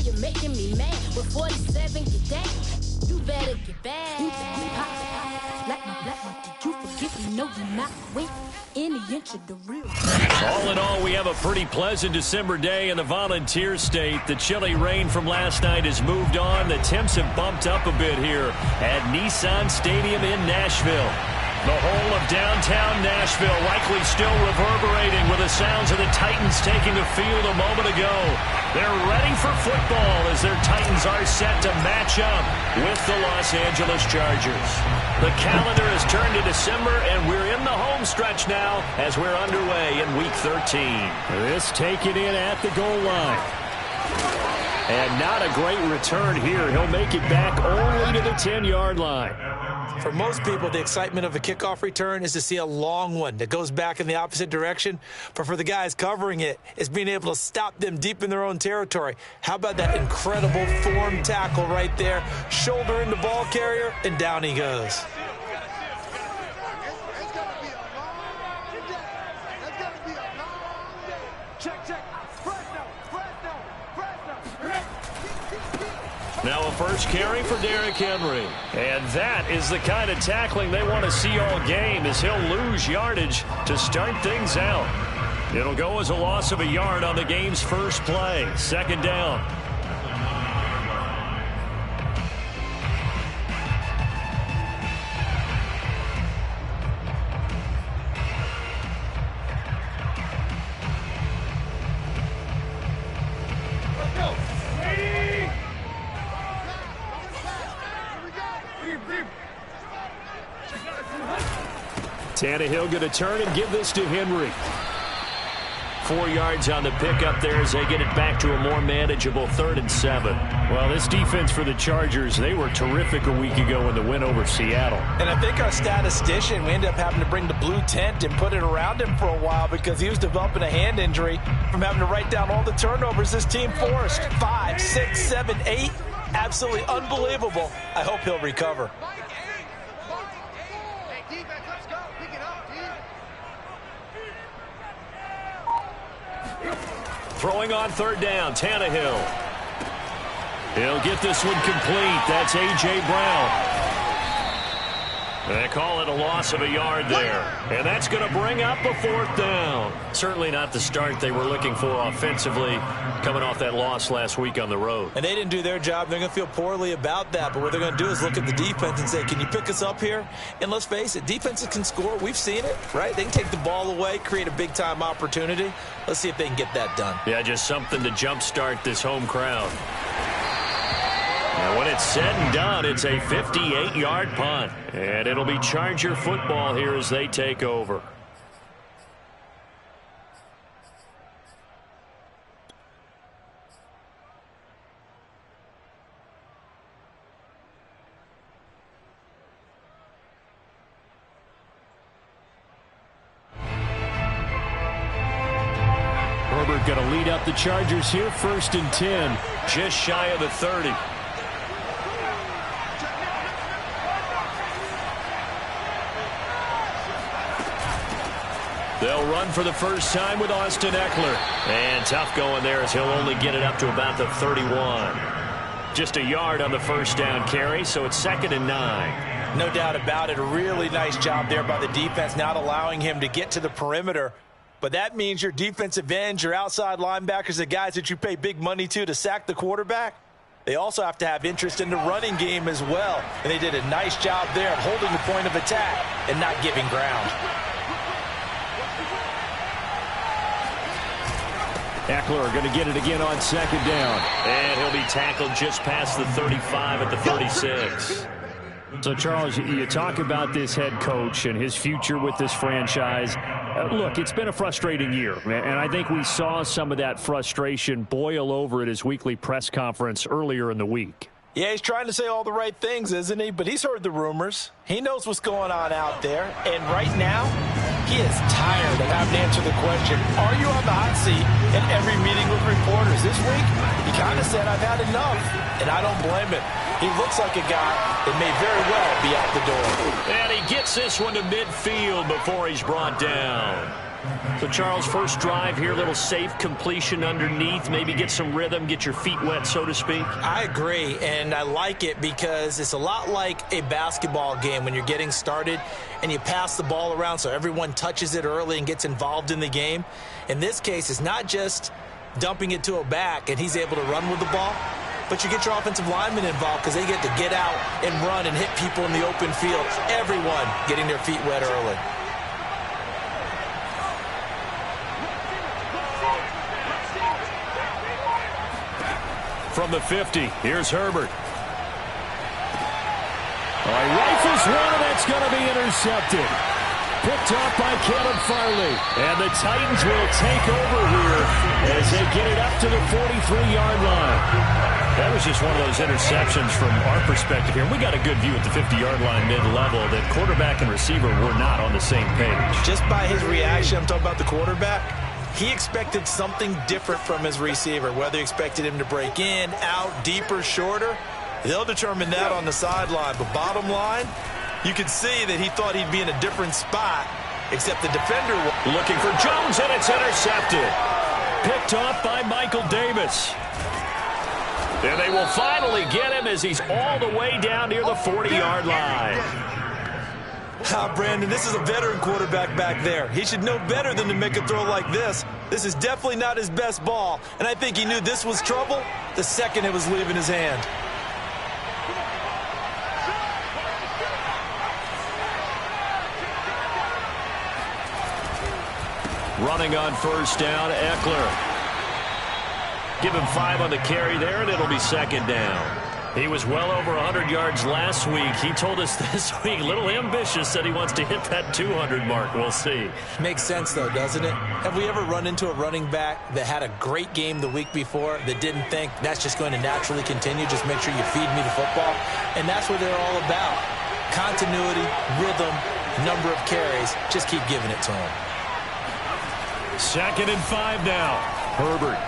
you're making me mad. With 47, get that. You better get back. Like my black one, did you forget me? No, you're not. Wait, any inch of the real. All in all, we have a pretty pleasant December day in the Volunteer State. The chilly rain from last night has moved on. The temps have bumped up a bit here at Nissan Stadium in Nashville. The whole of downtown Nashville likely still reverberating with the sounds of the Titans taking the field a moment ago. They're ready for football as their Titans are set to match up with the Los Angeles Chargers. The calendar has turned to December, and we're in the home stretch now as we're underway in Week 13. This taken in at the goal line. And not a great return here. He'll make it back only to the 10-yard line. For most people, the excitement of a kickoff return is to see a long one that goes back in the opposite direction. But for the guys covering it, it's being able to stop them deep in their own territory. How about that incredible form tackle right there? Shoulder in the ball carrier, and down he goes. Now a first carry for Derrick Henry. And that is the kind of tackling they want to see all game, as he'll lose yardage to start things out. It'll go as a loss of a yard on the game's first play. Second down. Tannehill going to turn and give this to Henry. 4 yards on the pickup there as they get it back to a more manageable 3rd and 7. Well, this defense for the Chargers, they were terrific a week ago in the win over Seattle. And I think our statistician, we ended up having to bring the blue tent and put it around him for a while because he was developing a hand injury from having to write down all the turnovers this team forced. 5, 6, 7, 8. Absolutely unbelievable. I hope he'll recover. Throwing on 3rd down, Tannehill. He'll get this one complete. That's A.J. Brown. They call it a loss of a yard there. And that's going to bring up a 4th down. Certainly not the start they were looking for offensively, coming off that loss last week on the road. And they didn't do their job. They're going to feel poorly about that. But what they're going to do is look at the defense and say, can you pick us up here? And let's face it, defenses can score. We've seen it, right? They can take the ball away, create a big-time opportunity. Let's see if they can get that done. Yeah, just something to jumpstart this home crowd. And when it's said and done, it's a 58-yard punt. And it'll be Charger football here as they take over. Herbert going to lead up the Chargers here, 1st and 10, just shy of the 30. They'll run for the first time with Austin Eckler. And tough going there as he'll only get it up to about the 31. Just a yard on the first down carry, so it's 2nd and 9. No doubt about it. A really nice job there by the defense, not allowing him to get to the perimeter. But that means your defensive ends, your outside linebackers, the guys that you pay big money to sack the quarterback, they also have to have interest in the running game as well. And they did a nice job there of holding the point of attack and not giving ground. Eckler going to get it again on 2nd down. And he'll be tackled just past the 35 at the 36. So, Charles, you talk about this head coach and his future with this franchise. Look, it's been a frustrating year, and I think we saw some of that frustration boil over at his weekly press conference earlier in the week. Yeah, he's trying to say all the right things, isn't he? But he's heard the rumors. He knows what's going on out there. And right now, he is tired of having to answer the question, are you on the hot seat in every meeting with reporters? This week, he kind of said, I've had enough. And I don't blame him. He looks like a guy that may very well be out the door. And he gets this one to midfield before he's brought down. So, Charles, first drive here, little safe completion underneath, maybe get some rhythm, get your feet wet, so to speak. I agree, and I like it because it's a lot like a basketball game when you're getting started and you pass the ball around so everyone touches it early and gets involved in the game. In this case, it's not just dumping it to a back and he's able to run with the ball, but you get your offensive linemen involved because they get to get out and run and hit people in the open field. Everyone getting their feet wet early. From the 50, here's Herbert. Oh, he rifles one, and that's going to be intercepted. Picked off by Caleb Farley. And the Titans will take over here as they get it up to the 43-yard line. That was just one of those interceptions from our perspective here. We got a good view at the 50-yard line mid-level that quarterback and receiver were not on the same page. Just by his reaction, I'm talking about the quarterback, he expected something different from his receiver, whether he expected him to break in, out, deeper, shorter. They'll determine that on the sideline. But bottom line, you can see that he thought he'd be in a different spot, except the defender. Looking for Jones, and it's intercepted. Picked off by Michael Davis. And they will finally get him as he's all the way down near the 40-yard line. Brandon, this is a veteran quarterback back there. He should know better than to make a throw like this. This is definitely not his best ball, and I think he knew this was trouble the second it was leaving his hand. Running on first down, Eckler. Give him 5 on the carry there, and it'll be second down. He was well over 100 yards last week. He told us this week, a little ambitious, said he wants to hit that 200 mark. We'll see. Makes sense, though, doesn't it? Have we ever run into a running back that had a great game the week before that didn't think that's just going to naturally continue? Just make sure you feed me the football. And that's what they're all about. Continuity, rhythm, number of carries. Just keep giving it to him. 2nd and 5 now. Herbert.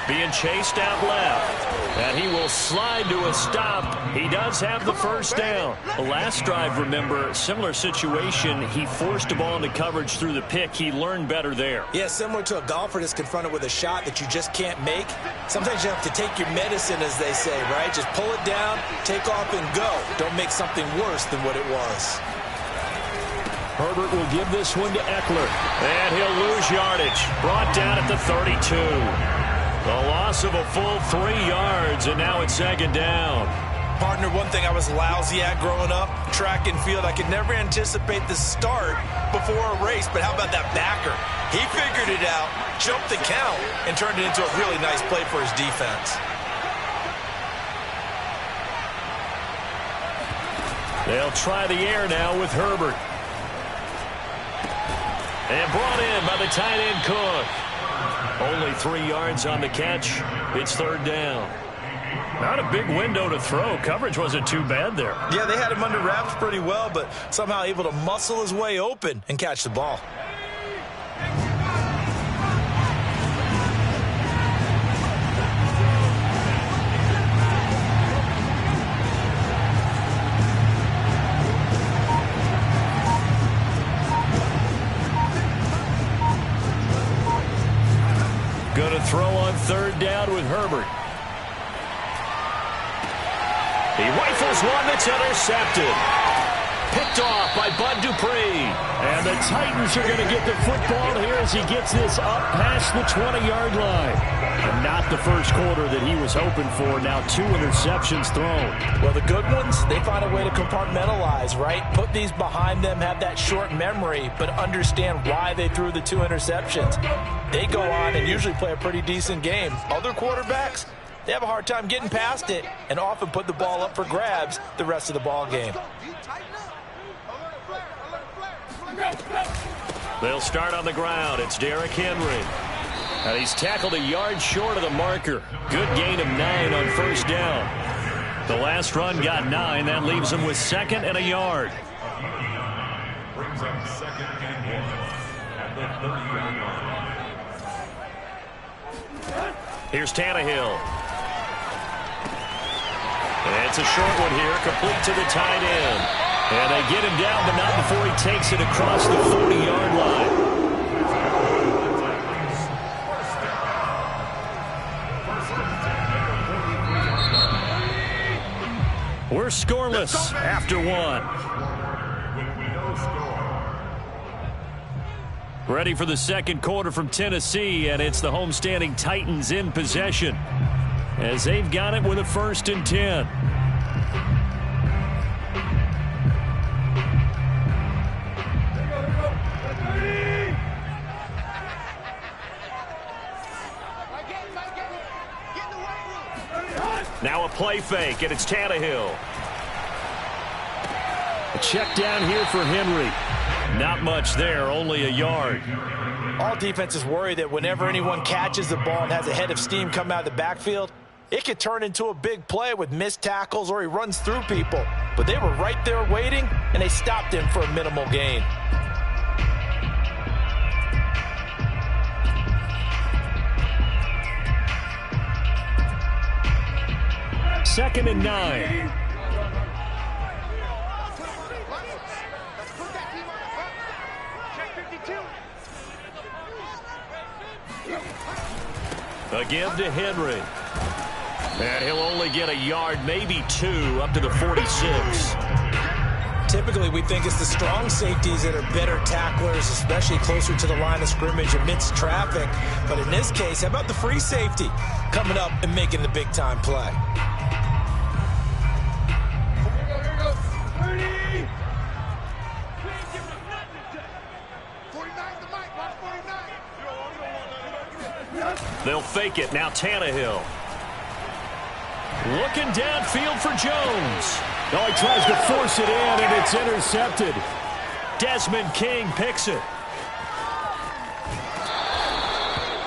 Being chased out left. And he will slide to a stop. He does have the first down. The last drive, remember, similar situation. He forced the ball into coverage through the pick. He learned better there. Yeah, similar to a golfer that's confronted with a shot that you just can't make. Sometimes you have to take your medicine, as they say, right? Just pull it down, take off, and go. Don't make something worse than what it was. Herbert will give this one to Eckler. And he'll lose yardage. Brought down at the 32. The loss of a full 3 yards, and now it's second down. Partner, one thing I was lousy at growing up, track and field, I could never anticipate the start before a race, but how about that backer? He figured it out, jumped the count, and turned it into a really nice play for his defense. They'll try the air now with Herbert. And brought in by the tight end Cook. Only 3 yards on the catch. It's third down. Not a big window to throw. Coverage wasn't too bad there. Yeah, they had him under wraps pretty well, but somehow able to muscle his way open and catch the ball. Going to throw on third down with Herbert. He rifles one that's intercepted. Picked off by Bud Dupree. And the Titans are going to get the football here as he gets this up past the 20-yard line. And not the first quarter that he was hoping for. Now 2 interceptions thrown. Well, the good ones, they find a way to compartmentalize, right? Put these behind them, have that short memory, but understand why they threw the 2 interceptions. They go on and usually play a pretty decent game. Other quarterbacks, they have a hard time getting past it and often put the ball up for grabs the rest of the ball game. They'll start on the ground. It's Derrick Henry. And he's tackled a yard short of the marker. Good gain of 9 on first down. The last run got 9. That leaves him with 2nd and a yard. Brings up 2nd and 1 at the 30-yard line. Here's Tannehill. And it's a short one here, complete to the tight end. And they get him down, but not before he takes it across the 40-yard line. We're scoreless after one. Ready for the second quarter from Tennessee, and it's the homestanding Titans in possession as they've got it with a 1st and 10. Now a play fake, and it's Tannehill. A check down here for Henry. Not much there, only a yard. All defenses worry that whenever anyone catches the ball and has a head of steam come out of the backfield, it could turn into a big play with missed tackles or he runs through people. But they were right there waiting, and they stopped him for a minimal gain. Second and 9. A give to Henry. And he'll only get a yard, maybe 2, up to the 46. Typically, we think it's the strong safeties that are better tacklers, especially closer to the line of scrimmage amidst traffic. But in this case, how about the free safety coming up and making the big-time play? They'll fake it. Now Tannehill. Looking downfield for Jones. Oh, he tries to force it in, and it's intercepted. Desmond King picks it.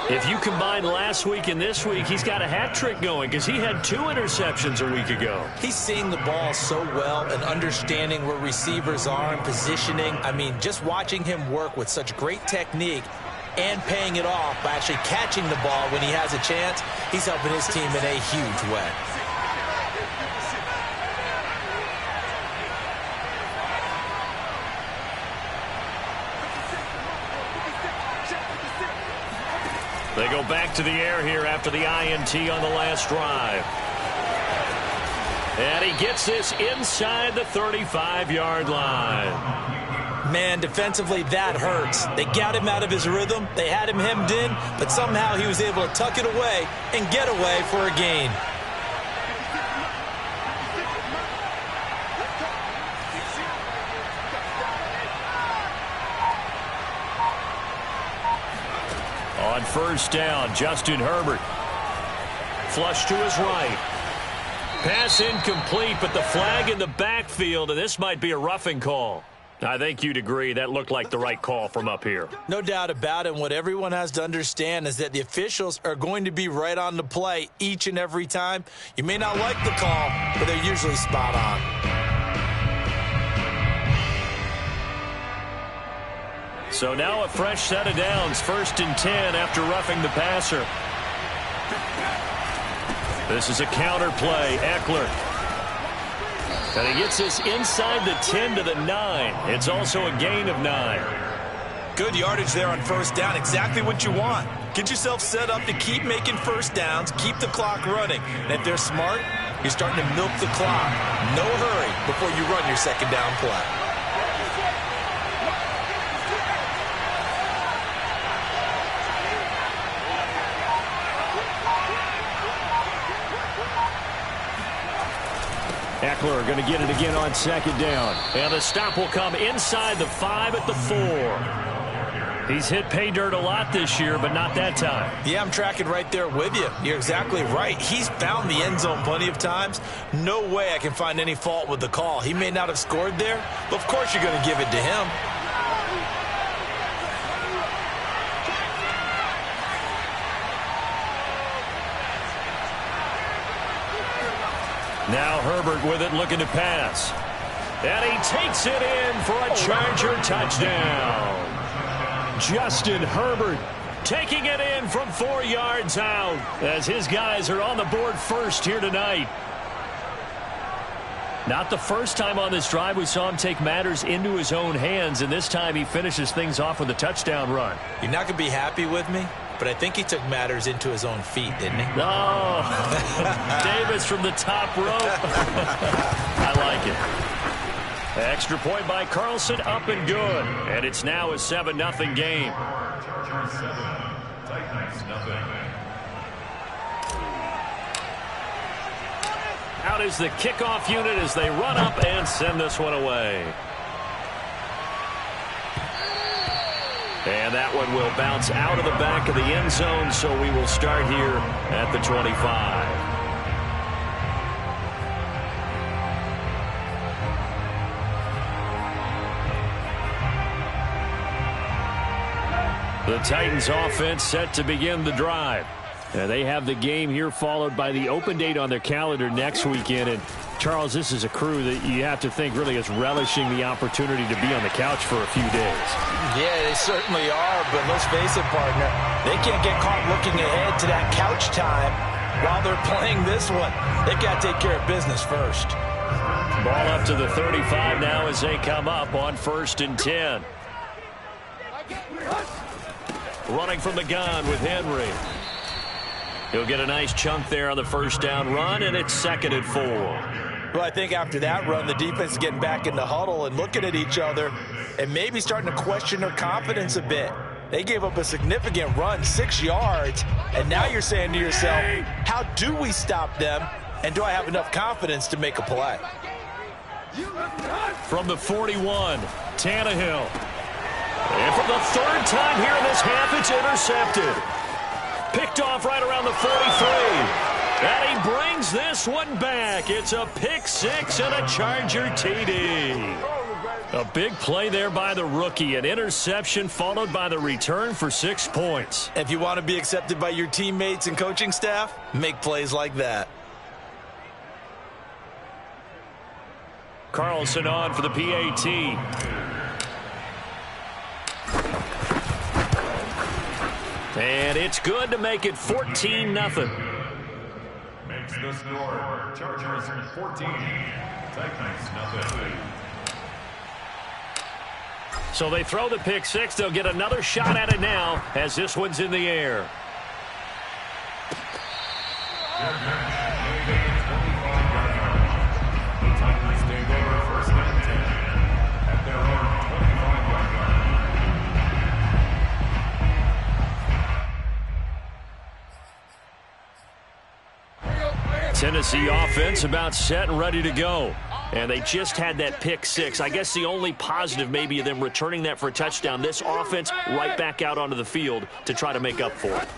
If you combine last week and this week, he's got a hat trick going because he had 2 interceptions a week ago. He's seeing the ball so well and understanding where receivers are and positioning. I mean, just watching him work with such great technique and paying it off by actually catching the ball when he has a chance, he's helping his team in a huge way. They go back to the air here after the INT on the last drive. And he gets this inside the 35-yard line. Man, defensively, that hurts. They got him out of his rhythm. They had him hemmed in, but somehow he was able to tuck it away and get away for a gain. On first down, Justin Herbert. Flush to his right. Pass incomplete, but the flag in the backfield, and this might be a roughing call. I think you'd agree that looked like the right call from up here. No doubt about it. What everyone has to understand is that the officials are going to be right on the play each and every time. You may not like the call, but they're usually spot on. So now a fresh set of downs, 1st and 10 after roughing the passer. This is a counter play. Eckler. And he gets this inside the 10 to the 9. It's also a gain of 9. Good yardage there on first down. Exactly what you want. Get yourself set up to keep making first downs, keep the clock running. And if they're smart, you're starting to milk the clock. No hurry before you run your second down play. Eckler going to get it again on second down. And the stop will come inside the 5 at the 4. He's hit pay dirt a lot this year, but not that time. Yeah, I'm tracking right there with you. You're exactly right. He's found the end zone plenty of times. No way I can find any fault with the call. He may not have scored there, but of course you're going to give it to him. Now Herbert with it, looking to pass. And he takes it in for a Charger touchdown. Justin Herbert taking it in from 4 yards out as his guys are on the board first here tonight. Not the first time on this drive we saw him take matters into his own hands, and this time he finishes things off with a touchdown run. You're not going to be happy with me, but I think he took matters into his own feet, didn't he? Oh, Davis from the top rope. I like it. Extra point by Carlson, up and good. And it's now a 7-0 game. Chargers 7, Titans nothing. Out is the kickoff unit as they run up and send this one away. And that one will bounce out of the back of the end zone, so we will start here at the 25. The Titans offense set to begin the drive. They have the game here followed by the open date on their calendar next weekend. And Charles, this is a crew that you have to think really is relishing the opportunity to be on the couch for a few days. Yeah, they certainly are, but let's face it, partner. They can't get caught looking ahead to that couch time while they're playing this one. They've got to take care of business first. Ball up to the 35 now as they come up on 1st and 10. Running from the gun with Henry. He'll get a nice chunk there on the first down run, and it's 2nd and 4. Well, I think after that run, the defense is getting back in the huddle and looking at each other and maybe starting to question their confidence a bit. They gave up a significant run, 6 yards, and now you're saying to yourself, how do we stop them, and do I have enough confidence to make a play? From the 41, Tannehill. And for the 3rd time here in this half, it's intercepted. Picked off right around the 43. And he brings this one back. It's a pick 6 and a Charger TD. A big play there by the rookie. An interception followed by the return for 6 points. If you want to be accepted by your teammates and coaching staff, make plays like that. Carlson on for the PAT. And it's good to make it 14-0. Makes the score. Chargers 14, Titans nothing. So they throw the pick 6. They'll get another shot at it now as this one's in the air. The Titans take over 1st and 10 at their own 25-yard line. Tennessee offense about set and ready to go. And they just had that pick 6. I guess the only positive maybe of them returning that for a touchdown. This offense right back out onto the field to try to make up for it.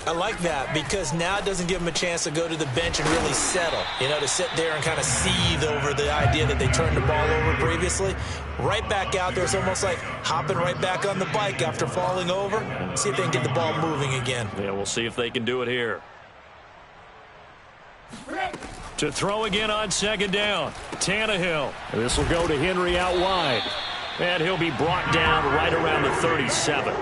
I like that because now it doesn't give them a chance to go to the bench and really settle. You know, to sit there and kind of seethe over the idea that they turned the ball over previously. Right back out there. It's almost like hopping right back on the bike after falling over. See if they can get the ball moving again. Yeah, we'll see if they can do it here. To throw again on 2nd down. Tannehill. This will go to Henry out wide. And he'll be brought down right around the 37.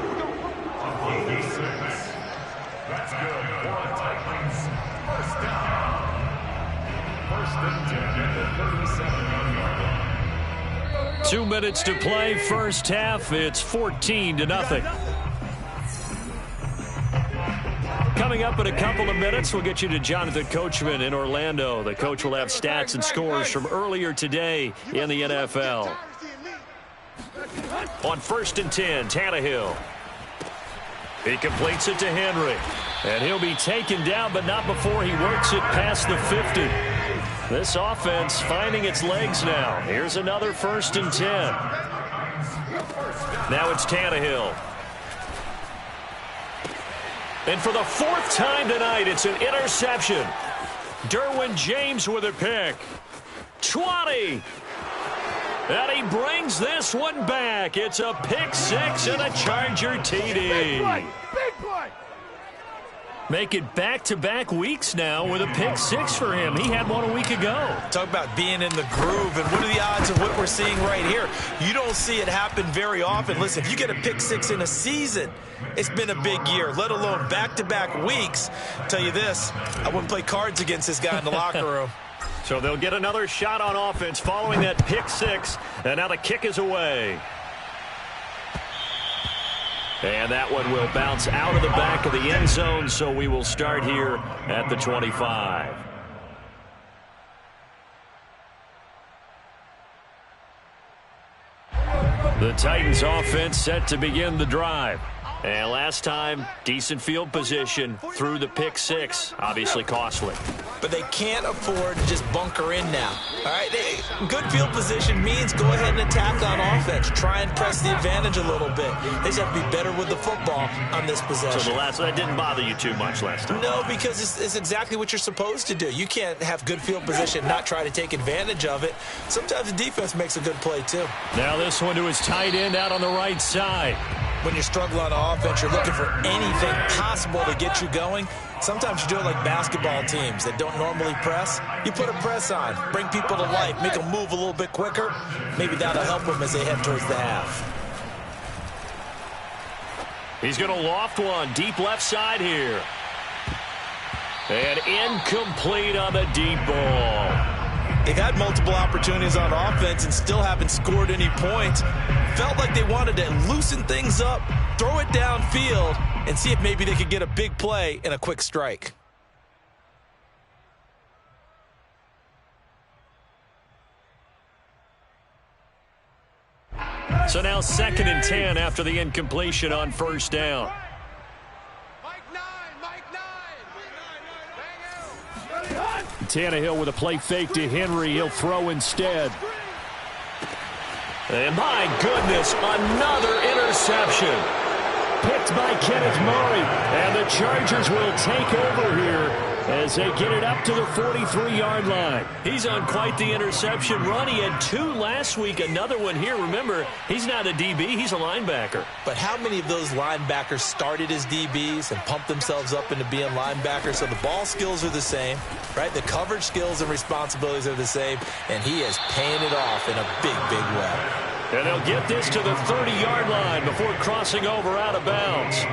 That's good for the Titans. 1st down. 1st and 10 at the 37-yard line. 2 minutes to play. First half. It's 14-0. Coming up in a couple of minutes, we'll get you to Jonathan Coachman in Orlando. The coach will have stats and scores from earlier today in the NFL. On 1st and 10, Tannehill. He completes it to Henry. And he'll be taken down, but not before he works it past the 50. This offense finding its legs now. Here's another 1st and 10. Now it's Tannehill. And for the 4th time tonight, it's an interception. Derwin James with a pick. 20. And he brings this one back. It's a pick 6 and a Charger TD. Big play. Big play. Make it back-to-back weeks now with a pick 6 for him. He had one a week ago. Talk about being in the groove, and what are the odds of what we're seeing right here? You don't see it happen very often. Listen, if you get a pick 6 in a season, it's been a big year, let alone back-to-back weeks. Tell you this, I wouldn't play cards against this guy in the locker room. So they'll get another shot on offense following that pick six. And now the kick is away. And that one will bounce out of the back of the end zone, so we will start here at the 25. The Titans offense set to begin the drive. And last time, decent field position through the pick six. Obviously costly. But they can't afford to just bunker in now. All right, good field position means go ahead and attack on offense. Try and press the advantage a little bit. They just have to be better with the football on this possession. So that didn't bother you too much last time? No, because it's exactly what you're supposed to do. You can't have good field position, not try to take advantage of it. Sometimes the defense makes a good play too. Now this one to his tight end out on the right side. When you struggle on offense, you're looking for anything possible to get you going. Sometimes you do it like basketball teams that don't normally press. You put a press on, bring people to life, make them move a little bit quicker. Maybe that'll help them as they head towards the half. He's going to loft one deep left side here. And incomplete on the deep ball. They've had multiple opportunities on offense and still haven't scored any points. Felt like they wanted to loosen things up, throw it downfield, and see if maybe they could get a big play and a quick strike. So now 2nd and 10 after the incompletion on first down. Tannehill with a play fake to Henry. He'll throw instead. And my goodness, another interception. Picked by Kenneth Murray. And the Chargers will take over here as they get it up to the 43-yard line. He's on quite the interception run. He had 2 last week, another one here. Remember, he's not a DB, he's a linebacker. But how many of those linebackers started as DBs and pumped themselves up into being linebackers? So the ball skills are the same, right? The coverage skills and responsibilities are the same, and he is paying it off in a big, big way. And they'll get this to the 30-yard line before crossing over out of bounds.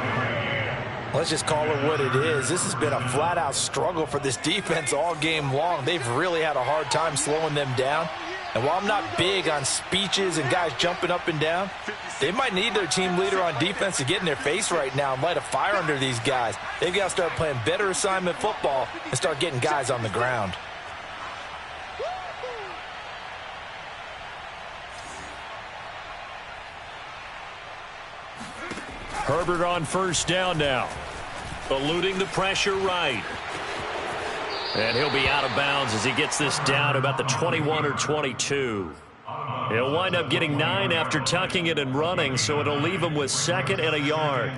Let's just call it what it is. This has been a flat-out struggle for this defense all game long. They've really had a hard time slowing them down. And while I'm not big on speeches and guys jumping up and down, they might need their team leader on defense to get in their face right now and light a fire under these guys. They've got to start playing better assignment football and start getting guys on the ground. Herbert on first down now. Eluding the pressure right. And he'll be out of bounds as he gets this down about the 21 or 22. He'll wind up getting 9 after tucking it and running, so it'll leave him with 2nd and a yard.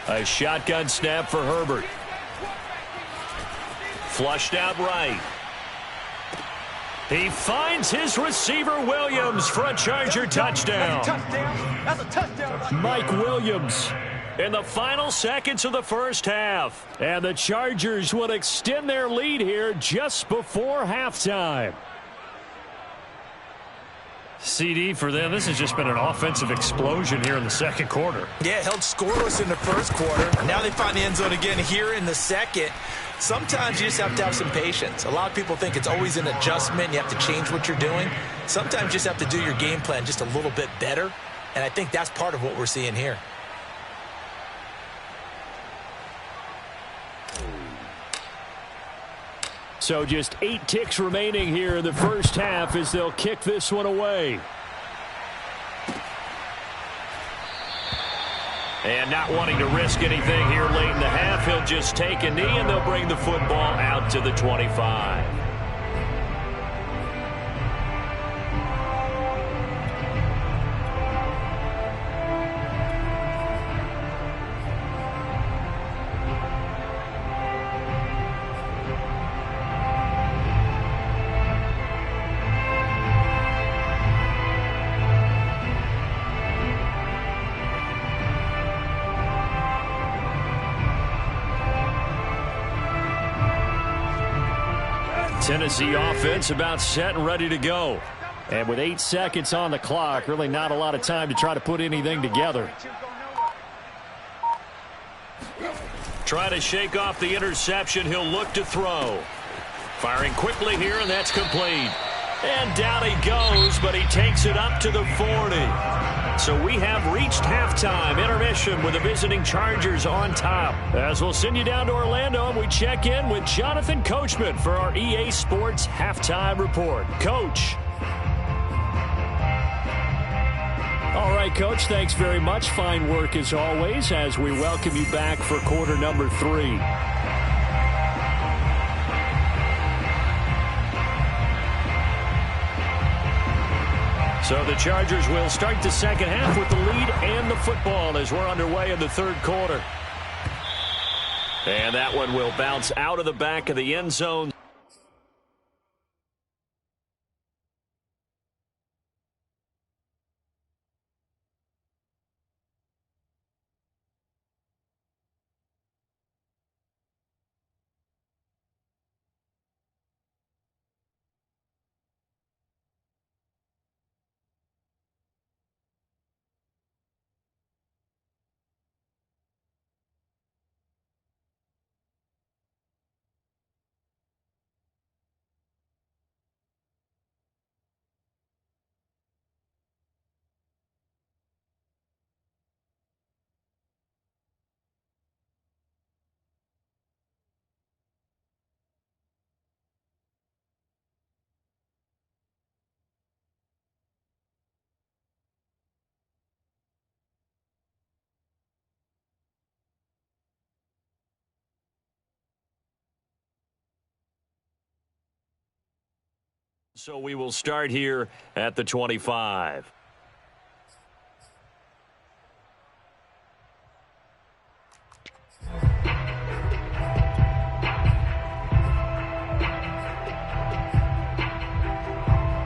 A shotgun snap for Herbert. Flushed out right. He finds his receiver Williams for a Charger touchdown. That's a touchdown. Mike Williams in the final seconds of the first half. And the Chargers will extend their lead here just before halftime. CD for them, this has just been an offensive explosion here in the second quarter. Yeah, held scoreless in the first quarter. Now they find the end zone again here in the second. Sometimes you just have to have some patience. A lot of people think it's always an adjustment. You have to change what you're doing. Sometimes you just have to do your game plan just a little bit better. And I think that's part of what we're seeing here. So just 8 ticks remaining here in the first half as they'll kick this one away. And not wanting to risk anything here late in the half, he'll just take a knee and they'll bring the football out to the 25. Tennessee offense about set and ready to go. And with 8 seconds on the clock, really not a lot of time to try to put anything together. Try to shake off the interception. He'll look to throw. Firing quickly here, and that's complete. And down he goes, but he takes it up to the 40. So we have reached halftime intermission with the visiting Chargers on top. As we'll send you down to Orlando, and we check in with Jonathan Coachman for our EA Sports Halftime Report. Coach. All right, Coach, thanks very much. Fine work as always as we welcome you back for quarter number 3. So the Chargers will start the second half with the lead and the football as we're underway in the third quarter. And that one will bounce out of the back of the end zone. So we will start here at the 25.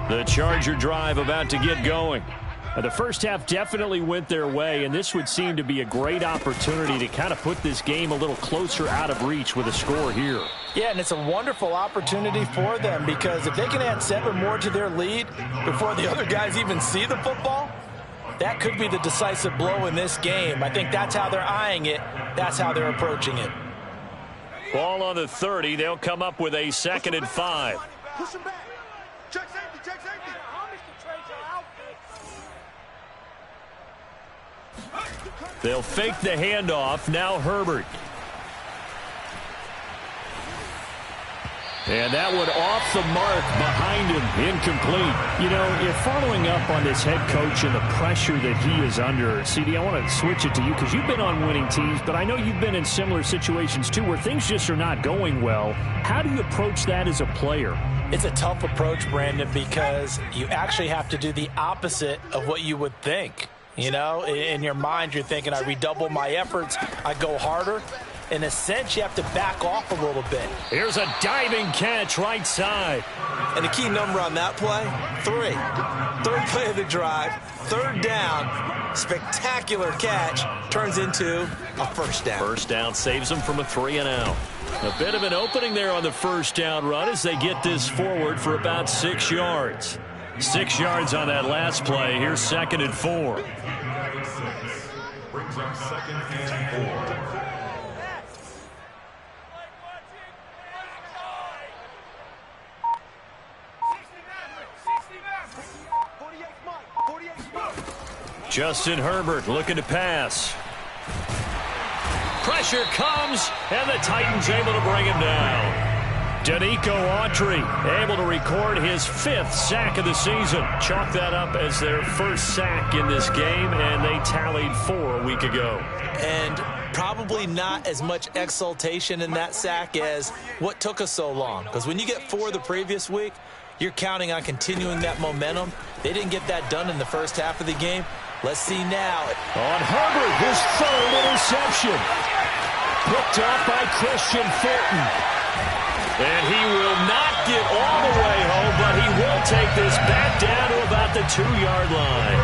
The Charger drive about to get going. The first half definitely went their way, and this would seem to be a great opportunity to kind of put this game a little closer out of reach with a score here. Yeah, and it's a wonderful opportunity for them because if they can add 7 more to their lead before the other guys even see the football, that could be the decisive blow in this game. I think that's how they're eyeing it. That's how they're approaching it. Ball on the 30. They'll come up with a 2nd and 5. Push him back. Check safety, check safety. They'll fake the handoff. Now Herbert. And that one off the mark behind him. Incomplete. You know, you're following up on this head coach and the pressure that he is under. CD, I want to switch it to you because you've been on winning teams, but I know you've been in similar situations too where things just are not going well. How do you approach that as a player? It's a tough approach, Brandon, because you actually have to do the opposite of what you would think. You know, in your mind, you're thinking, I redouble my efforts, I go harder. In a sense, you have to back off a little bit. Here's a diving catch right side. And the key number on that play, 3. Third play of the drive, 3rd down, spectacular catch, turns into a first down. First down saves them from a 3-and-out. A bit of an opening there on the first down run as they get this forward for about 6 yards. 6 yards on that last play. Here's 2nd and 4. Brings up 2nd and 4. Justin Herbert looking to pass. Pressure comes, and the Titans able to bring him down. Danico Autry able to record his 5th sack of the season. Chalk that up as their first sack in this game, and they tallied 4 a week ago. And probably not as much exultation in that sack as what took us so long. Because when you get 4 the previous week, you're counting on continuing that momentum. They didn't get that done in the first half of the game. Let's see now. On Herbert, his 3rd interception. Picked off by Christian Fulton. And he will not get all the way home, but he will take this back down to about the 2-yard line.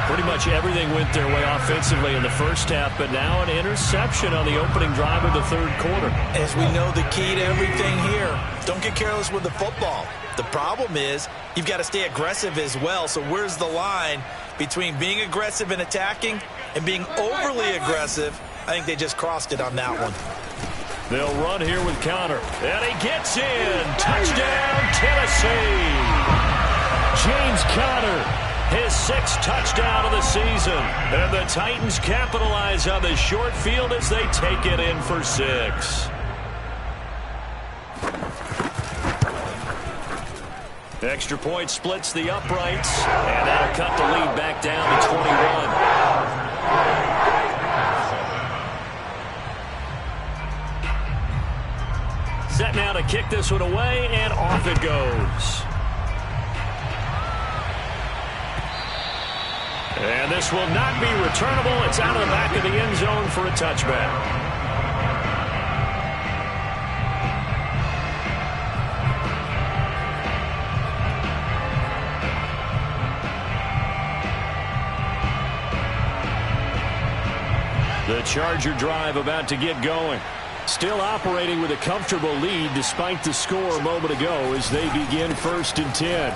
Pretty much everything went their way offensively in the first half, but now an interception on the opening drive of the third quarter. As we know, the key to everything here, don't get careless with the football. The problem is you've got to stay aggressive as well. So where's the line between being aggressive and attacking and being overly aggressive? I think they just crossed it on that one. They'll run here with Conner. And he gets in. Touchdown, Tennessee. James Conner, his 6th touchdown of the season. And the Titans capitalize on the short field as they take it in for 6. Extra point splits the uprights, and that'll cut the lead back down to 21. Set now to kick this one away, and off it goes. And this will not be returnable. It's out of the back of the end zone for a touchback. The Charger drive about to get going. Still operating with a comfortable lead despite the score a moment ago as they begin 1st and 10.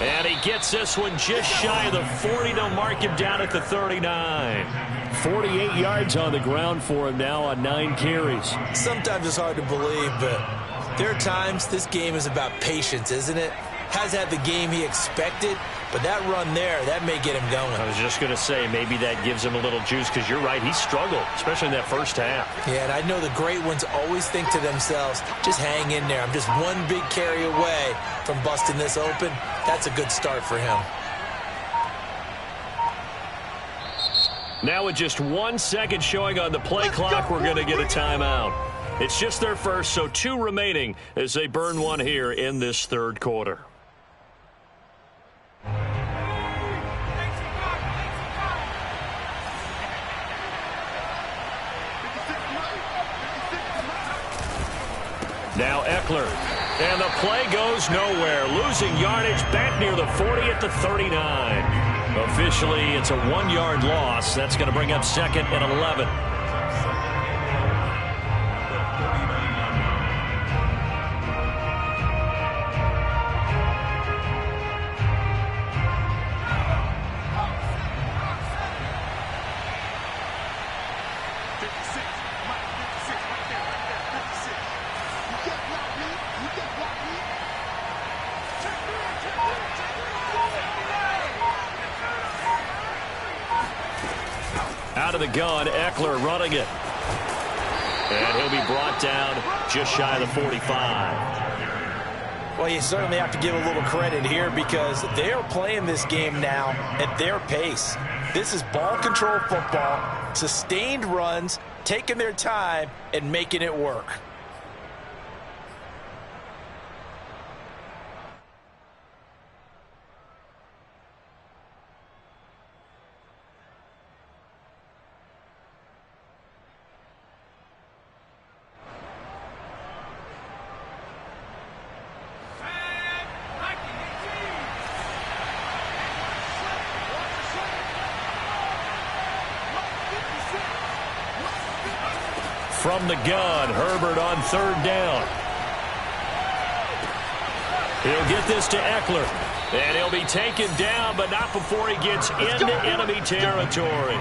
And he gets this one just shy of the 40. They'll mark him down at the 39. 48 yards on the ground for him now on 9 carries. Sometimes it's hard to believe, but there are times this game is about patience, isn't it? Has had the game he expected, but that run there, that may get him going. I was just going to say, maybe that gives him a little juice, because you're right, he struggled, especially in that first half. Yeah, and I know the great ones always think to themselves, just hang in there. I'm just one big carry away from busting this open. That's a good start for him. Now with just 1 second showing on the play clock, we're going to get a timeout. It's just their first, so 2 remaining as they burn one here in this third quarter. Now Eckler, and the play goes nowhere, losing yardage back near the 40 at the 39. Officially, it's a 1-yard loss. That's going to bring up 2nd and 11. Out of the gun, Eckler running it. And he'll be brought down just shy of the 45. Well, you certainly have to give a little credit here because they are playing this game now at their pace. This is ball control football, sustained runs, taking their time and making it work. From the gun, Herbert on 3rd down. He'll get this to Eckler. And he'll be taken down, but not before he gets into enemy territory.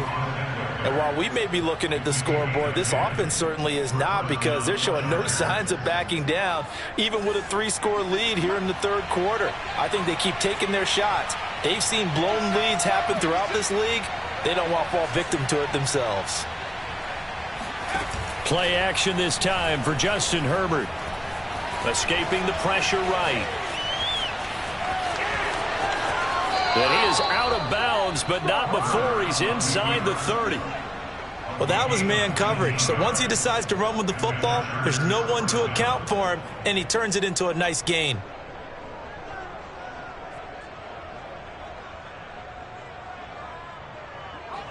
And while we may be looking at the scoreboard, this offense certainly is not because they're showing no signs of backing down, even with a 3-score lead here in the third quarter. I think they keep taking their shots. They've seen blown leads happen throughout this league. They don't want to fall victim to it themselves. Play action this time for Justin Herbert. Escaping the pressure right. And he is out of bounds, but not before he's inside the 30. Well, that was man coverage. So once he decides to run with the football, there's no one to account for him, and he turns it into a nice gain.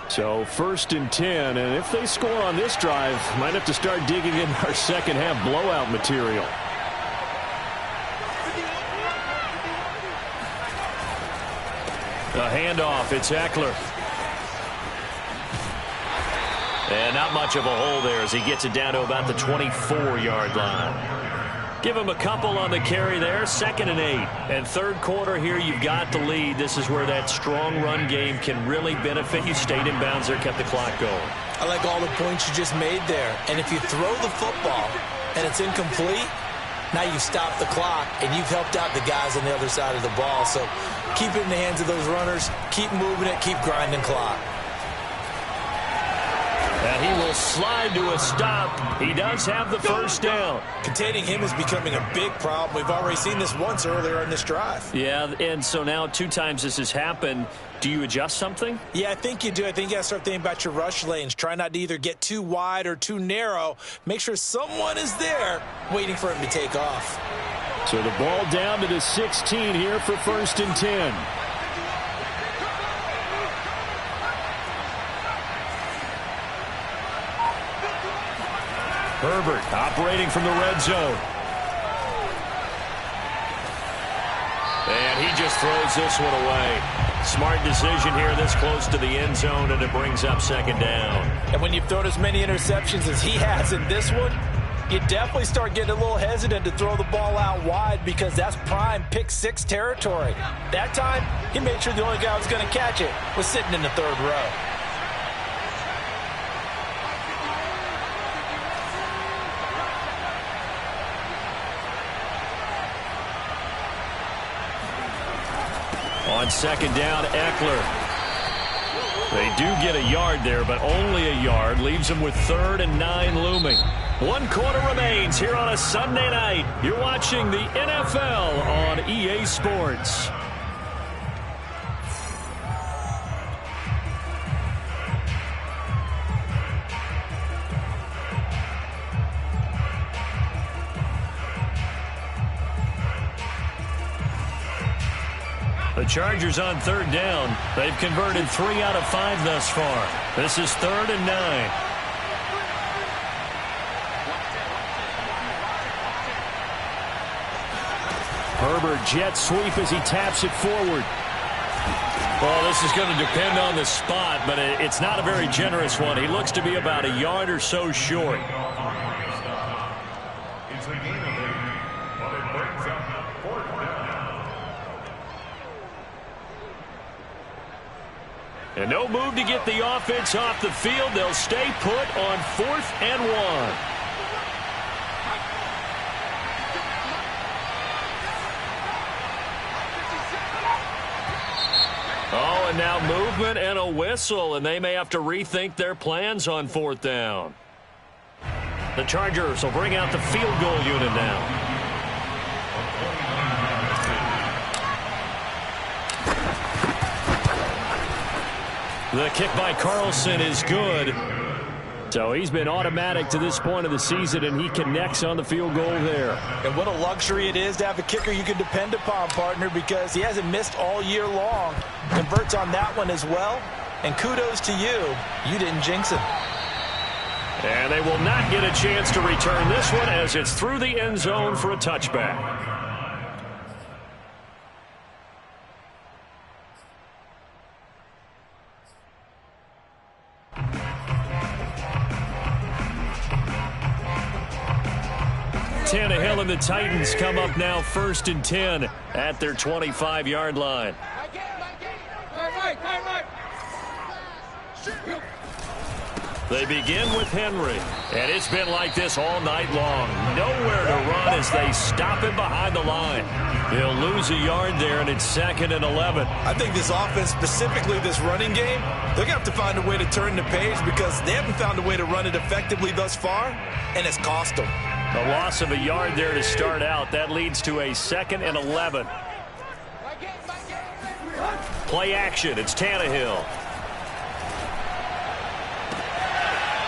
So 1st and 10, and if they score on this drive, might have to start digging in our second half blowout material. A handoff. It's Eckler. And not much of a hole there as he gets it down to about the 24-yard line. Give him a couple on the carry there. 2nd and 8. And third quarter here, you've got the lead. This is where that strong run game can really benefit you. Stayed in bounds there, kept the clock going. I like all the points you just made there. And if you throw the football and it's incomplete, now you stop the clock and you've helped out the guys on the other side of the ball. So keep it in the hands of those runners. Keep moving it. Keep grinding clock. And he will slide to a stop. He does have the first down. Containing him is becoming a big problem. We've already seen this once earlier in this drive. Yeah, and so now 2 times this has happened. Do you adjust something? Yeah, I think you do. I think you got to start thinking about your rush lanes. Try not to either get too wide or too narrow. Make sure someone is there waiting for him to take off. So the ball down to the 16 here for 1st and 10. Herbert operating from the red zone. And he just throws this one away. Smart decision here this close to the end zone, and it brings up 2nd down. And when you've thrown as many interceptions as he has in this one, you definitely start getting a little hesitant to throw the ball out wide because that's prime pick 6 territory. That time, he made sure the only guy who was going to catch it was sitting in the 3rd row. On 2nd down, Eckler. They do get a yard there, but only a yard. Leaves them with 3rd and 9 looming. 1 quarter remains here on a Sunday night. You're watching the NFL on EA Sports. The Chargers on 3rd down. They've converted 3 out of 5 thus far. This is 3rd and 9. Herbert jet sweep as he taps it forward. Well, this is going to depend on the spot, but it's not a very generous one. He looks to be about a yard or so short. It's a gain of 8, but it brings up 4th down. And no move to get the offense off the field. They'll stay put on 4th and 1. Oh, and now movement and a whistle, and they may have to rethink their plans on 4th down. The Chargers will bring out the field goal unit now. The kick by Carlson is good. So he's been automatic to this point of the season, and he connects on the field goal there. And what a luxury it is to have a kicker you can depend upon, partner, because he hasn't missed all year long. Converts on that one as well. And kudos to you. You didn't jinx him. And they will not get a chance to return this one as it's through the end zone for a touchback. Tannehill and the Titans come up now 1st and 10 at their 25-yard line. They begin with Henry, and it's been like this all night long. Nowhere to run as they stop him behind the line. He'll lose a yard there, and it's 2nd and 11. I think this offense, specifically this running game, they're going to have to find a way to turn the page because they haven't found a way to run it effectively thus far, and it's cost them. A loss of a yard there to start out. That leads to a 2nd and 11. Play action. It's Tannehill.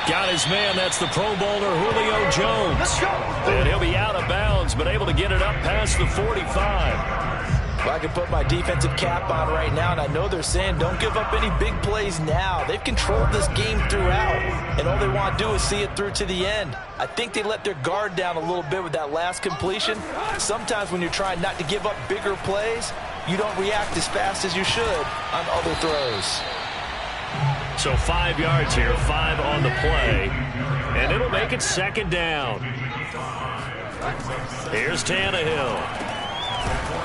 Got his man. That's the Pro Bowler Julio Jones. And he'll be out of bounds, but able to get it up past the 45. Well, I can put my defensive cap on right now, and I know they're saying don't give up any big plays now. They've controlled this game throughout, and all they want to do is see it through to the end. I think they let their guard down a little bit with that last completion. Sometimes when you're trying not to give up bigger plays, you don't react as fast as you should on other throws. So 5 yards here, 5 on the play, and it'll make it second down. Here's Tannehill.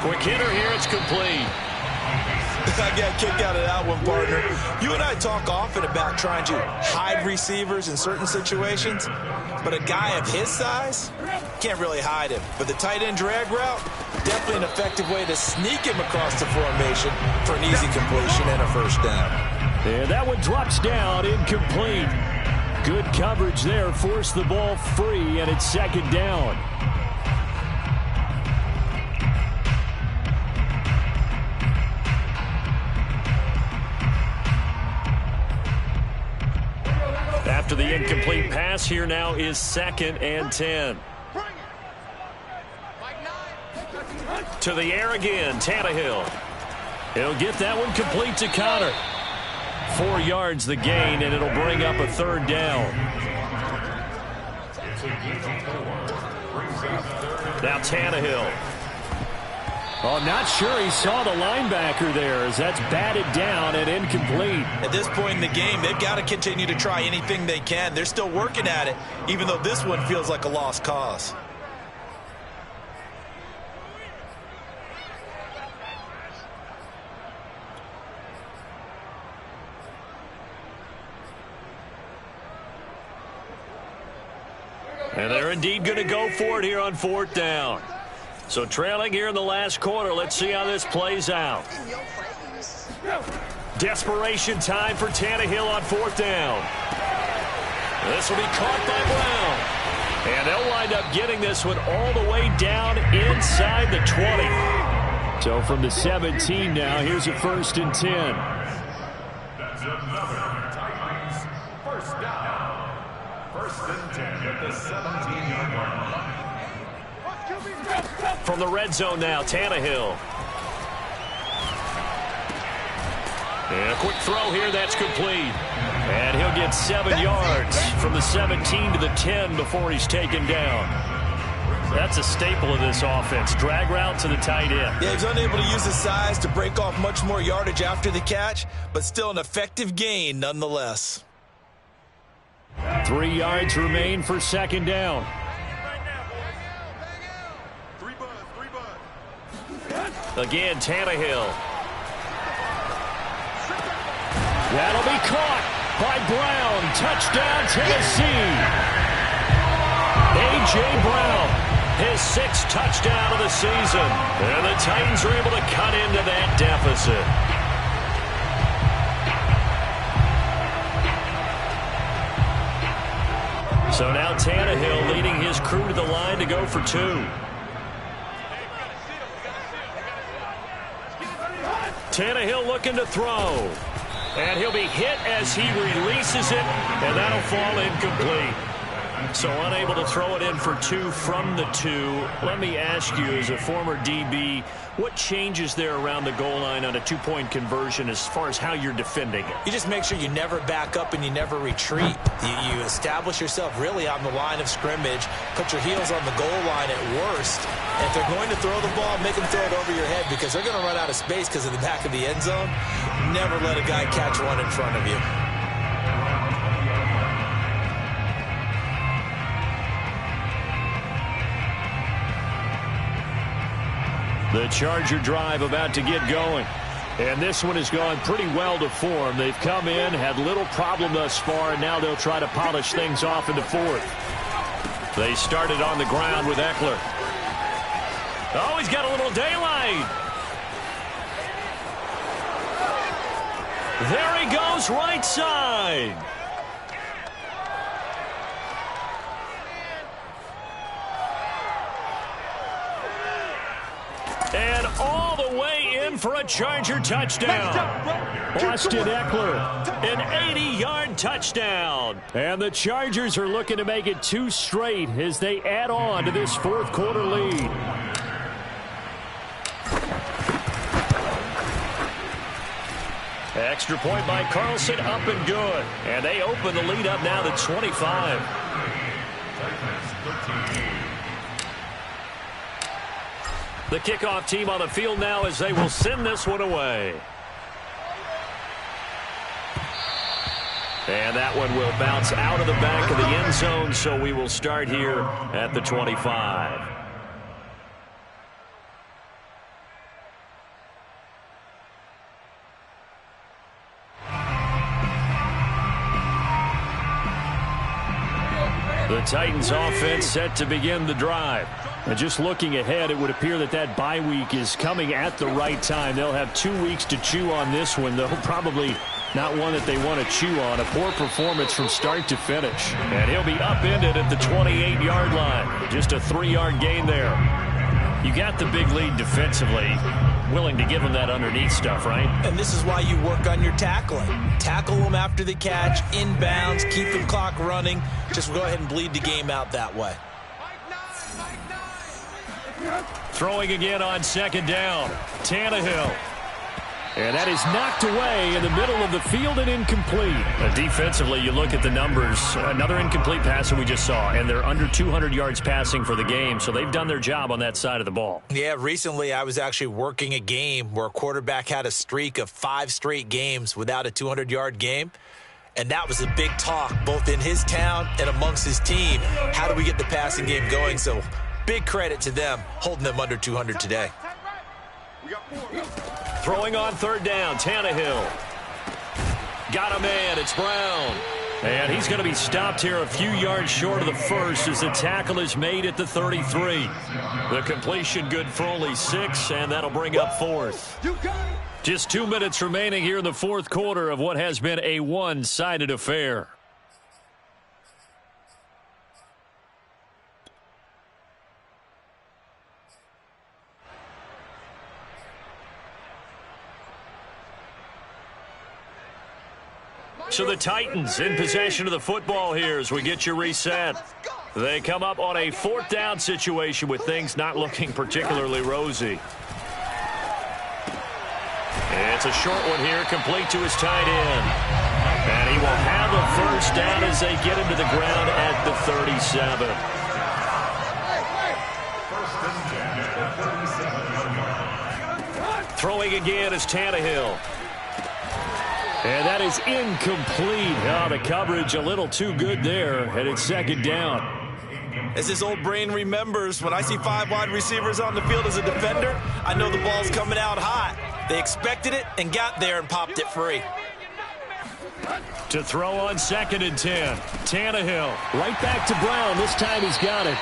Quick hitter here, it's complete. I got kicked out of that one, partner. You and I talk often about trying to hide receivers in certain situations, but a guy of his size can't really hide him. But the tight end drag route, definitely an effective way to sneak him across the formation for an easy completion and a first down. And that one drops down, incomplete. Good coverage there, forced the ball free, and it's second down. After the incomplete pass, here now is 2nd and 10. To the air again, Tannehill. He'll get that one complete to Connor. 4 yards the gain, and it'll bring up a third down. Now Tannehill. Oh, not sure he saw the linebacker there as that's batted down and incomplete. At this point in the game, they've got to continue to try anything they can. They're still working at it, even though this one feels like a lost cause. And they're indeed going to go for it here on 4th down. So trailing here in the last quarter. Let's see how this plays out. Desperation time for Tannehill on 4th down. This will be caught by Brown. And they'll wind up getting this one all the way down inside the 20. So from the 17 now, here's a 1st and 10. That's another Titans first down. 1st and 10 at the 17-yard line. From the red zone now, Tannehill. And a quick throw here, that's complete. And he'll get 7 yards from the 17 to the 10 before he's taken down. That's a staple of this offense. Drag route to the tight end. Yeah, he's unable to use his size to break off much more yardage after the catch, but still an effective gain nonetheless. 3 yards remain for second down. Again, Tannehill. That'll be caught by Brown. Touchdown, Tennessee. A.J. Brown, his 6th touchdown of the season. And the Titans are able to cut into that deficit. So now Tannehill leading his crew to the line to go for 2. Tannehill looking to throw. And he'll be hit as he releases it, and that'll fall incomplete. So unable to throw it in for 2 from the 2. Let me ask you, as a former DB, what changes there around the goal line on a 2-point conversion as far as how you're defending it? You just make sure you never back up and you never retreat. You establish yourself really on the line of scrimmage, put your heels on the goal line at worst. And if they're going to throw the ball, make them throw it over your head because they're going to run out of space because of the back of the end zone. Never let a guy catch one in front of you. The Charger drive about to get going. And this one has gone pretty well to form. They've come in, had little problem thus far, and now they'll try to polish things off into 4th. They started on the ground with Eckler. Oh, he's got a little daylight. There he goes, right side. And all the way in for a Charger touchdown. Austin Eckler, an 80-yard touchdown. And the Chargers are looking to make it 2 straight as they add on to this 4th quarter lead. Extra point by Carlson, up and good. And they open the lead up now to 25. The kickoff team on the field now as they will send this one away. And that one will bounce out of the back of the end zone, so we will start here at the 25. The Titans offense set to begin the drive. And just looking ahead, it would appear that that bye week is coming at the right time. They'll have 2 weeks to chew on this one, though probably not one that they want to chew on. A poor performance from start to finish. And he'll be upended at the 28-yard line. Just a 3-yard gain there. You got the big lead defensively. Willing to give them that underneath stuff, right? And this is why you work on your tackling. Tackle them after the catch, inbounds, keep the clock running. Just go ahead and bleed the game out that way. Throwing again on second down. Tannehill. And that is knocked away in the middle of the field and incomplete. Defensively, you look at the numbers. Another incomplete pass that we just saw, and they're under 200 yards passing for the game, so they've done their job on that side of the ball. Yeah, recently I was actually working a game where a quarterback had a streak of 5 straight games without a 200-yard game. And that was a big talk, both in his town and amongst his team. How do we get the passing game going? So big credit to them, holding them under 200 today. Throwing on third down, Tannehill. Got a man, it's Brown. And he's going to be stopped here a few yards short of the first as the tackle is made at the 33. The completion good for only 6, and that'll bring up fourth. Just 2 minutes remaining here in the fourth quarter of what has been a one-sided affair. So the Titans in possession of the football here as we get you reset. They come up on a 4th down situation with things not looking particularly rosy. It's a short one here, complete to his tight end. And he will have a first down as they get him to the ground at the 37. Throwing again is Tannehill. And that is incomplete. Oh, the coverage a little too good there, and it's second down. As his old brain remembers, when I see 5 wide receivers on the field as a defender, I know the ball's coming out hot. They expected it and got there and popped it free. To throw on 2nd and 10. Tannehill right back to Brown. This time he's got it.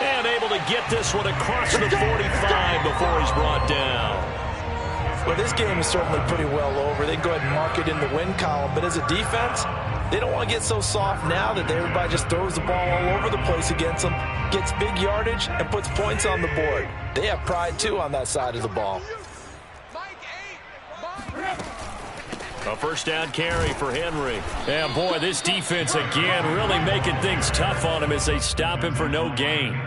And able to get this one across the 45 before he's brought down. Well, this game is certainly pretty well over. They can go ahead and mark it in the win column. But as a defense, they don't want to get so soft now that everybody just throws the ball all over the place against them, gets big yardage, and puts points on the board. They have pride, too, on that side of the ball. A first down carry for Henry. And, boy, this defense, again, really making things tough on him as they stop him for no gain.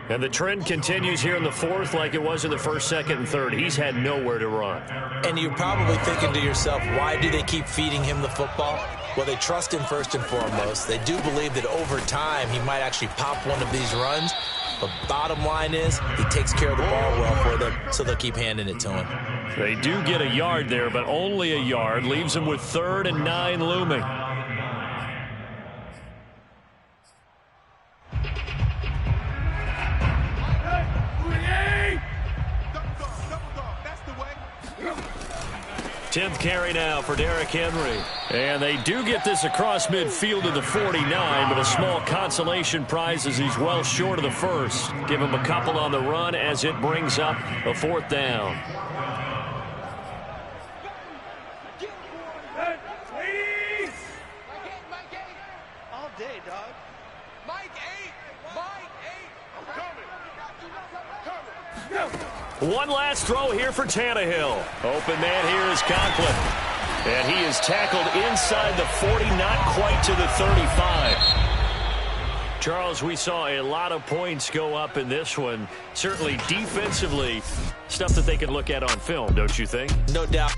And the trend continues here in the fourth like it was in the first, second, and third. He's had nowhere to run. And you're probably thinking to yourself, why do they keep feeding him the football? Well, they trust him first and foremost. They do believe that over time he might actually pop one of these runs. But bottom line is he takes care of the ball well for them, so they'll keep handing it to him. They do get a yard there, but only a yard. Leaves them with 3rd and 9 looming. Tenth carry now for Derrick Henry. And they do get this across midfield to the 49, but a small consolation prize as he's well short of the first. Give him a couple on the run as it brings up a 4th down. All day, dog. Mike 8. One last throw here for Tannehill. Open man here is Conklin. And he is tackled inside the 40, not quite to the 35. Charles, we saw a lot of points go up in this one. Certainly defensively, stuff that they can look at on film, don't you think? No doubt.